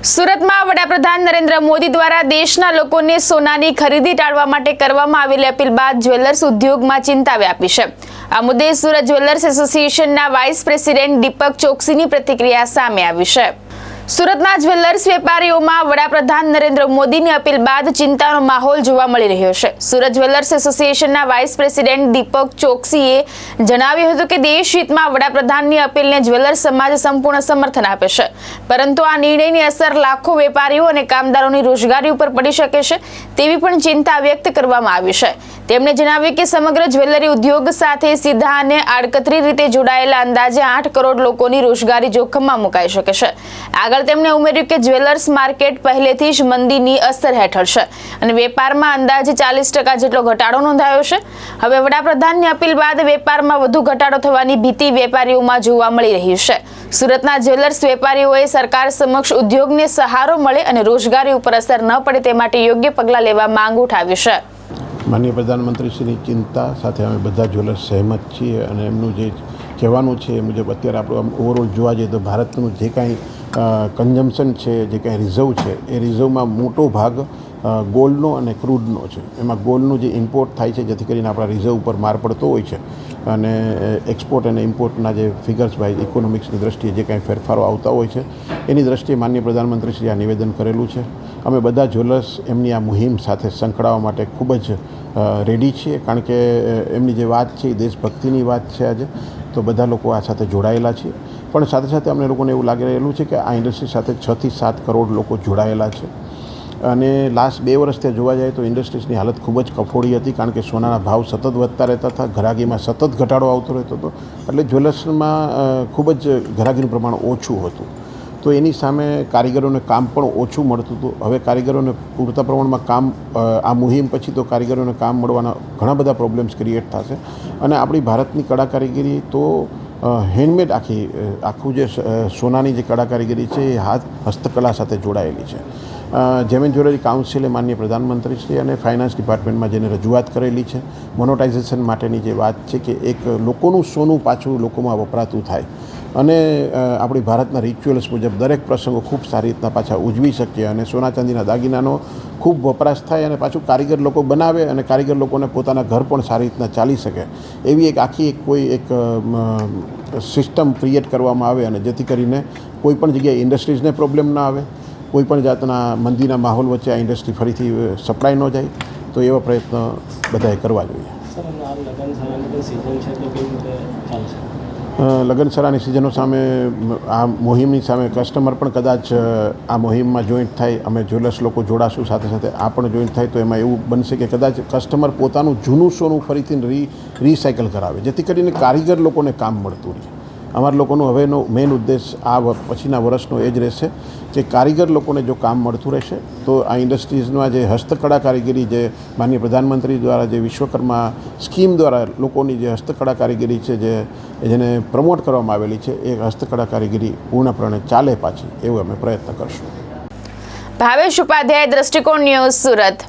સુરતમાં વડાપ્રધાન નરેન્દ્ર મોદી દ્વારા દેશના લોકોને સોનાની ખરીદી ટાળવા માટે કરવામાં આવેલી અપીલ બાદ જ્વેલર્સ ઉદ્યોગમાં ચિંતા વ્યાપી છે। આ મુદ્દે સુરત જ્વેલર્સ એસોસિએશનના વાઇસ પ્રેસિડેન્ટ દીપક ચોકસીની પ્રતિક્રિયા સામે આવી છે। સુરતના જ્વેલર્સ વેપારીઓમાં વડાપ્રધાન નરેન્દ્ર મોદીની અપીલ બાદ ચિંતાનો માહોલ જોવા મળી રહ્યો છે। સુરત જ્વેલર્સ એસોસિએશનના વાઇસ પ્રેસિડેન્ટ દીપક ચોકસીએ જણાવ્યું હતું કે દેશ હિતમાં વડાપ્રધાનની અપીલને જ્વેલર્સ સમાજ સંપૂર્ણ સમર્થન આપે છે, પરંતુ આ નિર્ણયની અસર લાખો વેપારીઓ અને કામદારોની રોજગારી ઉપર પડી શકે છે તેવી પણ ચિંતા વ્યક્ત કરવામાં આવી છે। તેમણે જણાવ્યું કે સમગ્ર જ્વેલરી ઉદ્યોગ સાથે સીધા અને આડકતરી રીતે જોડાયેલા અંદાજે 8 કરોડ લોકોની રોજગારી જોખમમાં મુકાઈ શકે છે। આગળ તેમણે ઉમેર્યું કે જ્વેલર્સ માર્કેટ પહેલેથી જ મંદીની અસર હેઠળ છે અને વેપારમાં અંદાજે 40% જેટલો ઘટાડો નોંધાયો છે। હવે વડાપ્રધાનની અપીલ બાદ વેપારમાં વધુ ઘટાડો થવાની ભીતિ વેપારીઓમાં જોવા મળી રહી છે। સુરતના જ્વેલર્સ વેપારીઓએ સરકાર સમક્ષ ઉદ્યોગને સહારો મળે અને રોજગારી ઉપર અસર ન પડે તે માટે યોગ્ય પગલાં લેવા માંગ ઉઠાવી છે। માનનીય પ્રધાનમંત્રીશ્રીની ચિંતા સાથે અમે બધા જ્વેલર્સ સહેમત છીએ અને એમનું જે કહેવાનું છે એ મુજબ અત્યારે આપણું ઓવરઓલ જોવા જઈએ તો ભારતનું જે કાંઈ કન્ઝમ્પશન છે, જે કાંઈ રિઝર્વ છે એ રિઝર્વમાં મોટો ભાગ ગોલ્ડનો અને ક્રૂડનો છે। એમાં ગોલ્ડનું જે ઇમ્પોર્ટ થાય છે જેથી કરીને આપણા રિઝર્વ ઉપર માર પડતો હોય છે અને એક્સપોર્ટ અને ઇમ્પોર્ટના જે ફિગર્સ બાય ઇકોનોમિક્સની દ્રષ્ટિએ જે કાંઈ ફેરફારો આવતા હોય છે એની દ્રષ્ટિએ માનનીય પ્રધાનમંત્રીશ્રીએ આ નિવેદન કરેલું છે। અમે બધા જ્વેલર્સ એમની આ મુહિમ સાથે સંકળાવવા માટે ખૂબ જ રેડી છીએ, કારણ કે એમની જે વાત છે એ દેશભક્તિની વાત છે। આજે તો બધા લોકો આ સાથે જોડાયેલા છીએ, પણ સાથે સાથે અમને લોકોને એવું લાગી રહેલું છે કે આ ઇન્ડસ્ટ્રી સાથે 6 થી 7 કરોડ લોકો જોડાયેલા છે અને લાસ્ટ 2 વર્ષથી જોવા જાય તો ઇન્ડસ્ટ્રીઝની હાલત ખૂબ જ કફોડી હતી, કારણ કે સોનાના ભાવ સતત વધતા રહેતા હતા, ઘરાગીમાં સતત ઘટાડો આવતો રહેતો હતો, એટલે જ્વેલર્સમાં ખૂબ જ ઘરાગીનું પ્રમાણ ઓછું હતું। તો એની સામે કારીગરોને કામ પણ ઓછું મળતું હતું। હવે કારીગરોને પૂરતા પ્રમાણમાં કામ, આ મુહિમ પછી તો કારીગરોને કામ મળવાના ઘણા બધા પ્રોબ્લેમ્સ ક્રિએટ થશે અને આપણી ભારતની કળા કારીગરી તો હેન્ડમેડ આખું જે સોનાની જે કળા કારીગરી છે એ હસ્તકલા સાથે જોડાયેલી છે। જેમ જ્વેલરી કાઉન્સિલે માનનીય પ્રધાનમંત્રીશ્રી અને ફાઇનાન્સ ડિપાર્ટમેન્ટમાં જેને રજૂઆત કરેલી છે મોનેટાઇઝેશન માટેની જે વાત છે કે એક લોકોનું સોનું પાછું લોકોમાં વપરાતું થાય અને આપણી ભારતના રિચ્યુઅલ્સ મુજબ દરેક પ્રસંગો ખૂબ સારી રીતના પાછા ઉજવી શકીએ અને સોના ચાંદીના દાગીનાનો ખૂબ વપરાશ થાય અને પાછું કારીગર લોકો બનાવે અને કારીગર લોકોને પોતાના ઘર પણ સારી રીતના ચાલી શકે એવી એક આખી એક સિસ્ટમ ક્રિએટ કરવામાં આવે અને જેથી કરીને કોઈ પણ જગ્યાએ ઇન્ડસ્ટ્રીઝને પ્રોબ્લેમ ના આવે, કોઈ પણ જાતના મંદીના માહોલ વચ્ચે આ ઇન્ડસ્ટ્રી ફરીથી સપ્લાય ન જાય, તો એવા પ્રયત્ન બધાએ કરવા જોઈએ। લગ્નસરાની સિઝનો સામે આ મુહિમની સામે કસ્ટમર પણ કદાચ આ મુહિમમાં જોઈન્ટ થાય, અમે જ્વેલર્સ લોકો જોડાશું, સાથે સાથે આ પણ જોઈન્ટ થાય તો એમાં એવું બનશે કે કદાચ કસ્ટમર પોતાનું જૂનું સોનું ફરીથી રિસાયકલ કરાવે, જેથી કરીને કારીગર લોકોને કામ મળતું રહે। અમારા લોકોનો હવેનો મેઇન ઉદ્દેશ આ પછીના વર્ષનો એ જ રહેશે કે કારીગર લોકોને જો કામ મળતું રહેશે તો આ ઇન્ડસ્ટ્રીઝમાં જે હસ્તકળા કારીગરી જે માનનીય પ્રધાનમંત્રી દ્વારા જે વિશ્વકર્મા સ્કીમ દ્વારા લોકોની જે હસ્તકળા કારીગરી છે જેને પ્રમોટ કરવામાં આવેલી છે એ હસ્તકળા કારીગરી પૂર્ણપણે ચાલે પાછી, એવો અમે પ્રયત્ન કરશું। ભાવેશ ઉપાધ્યાય, દ્રષ્ટિકોણ ન્યૂઝ, સુરત।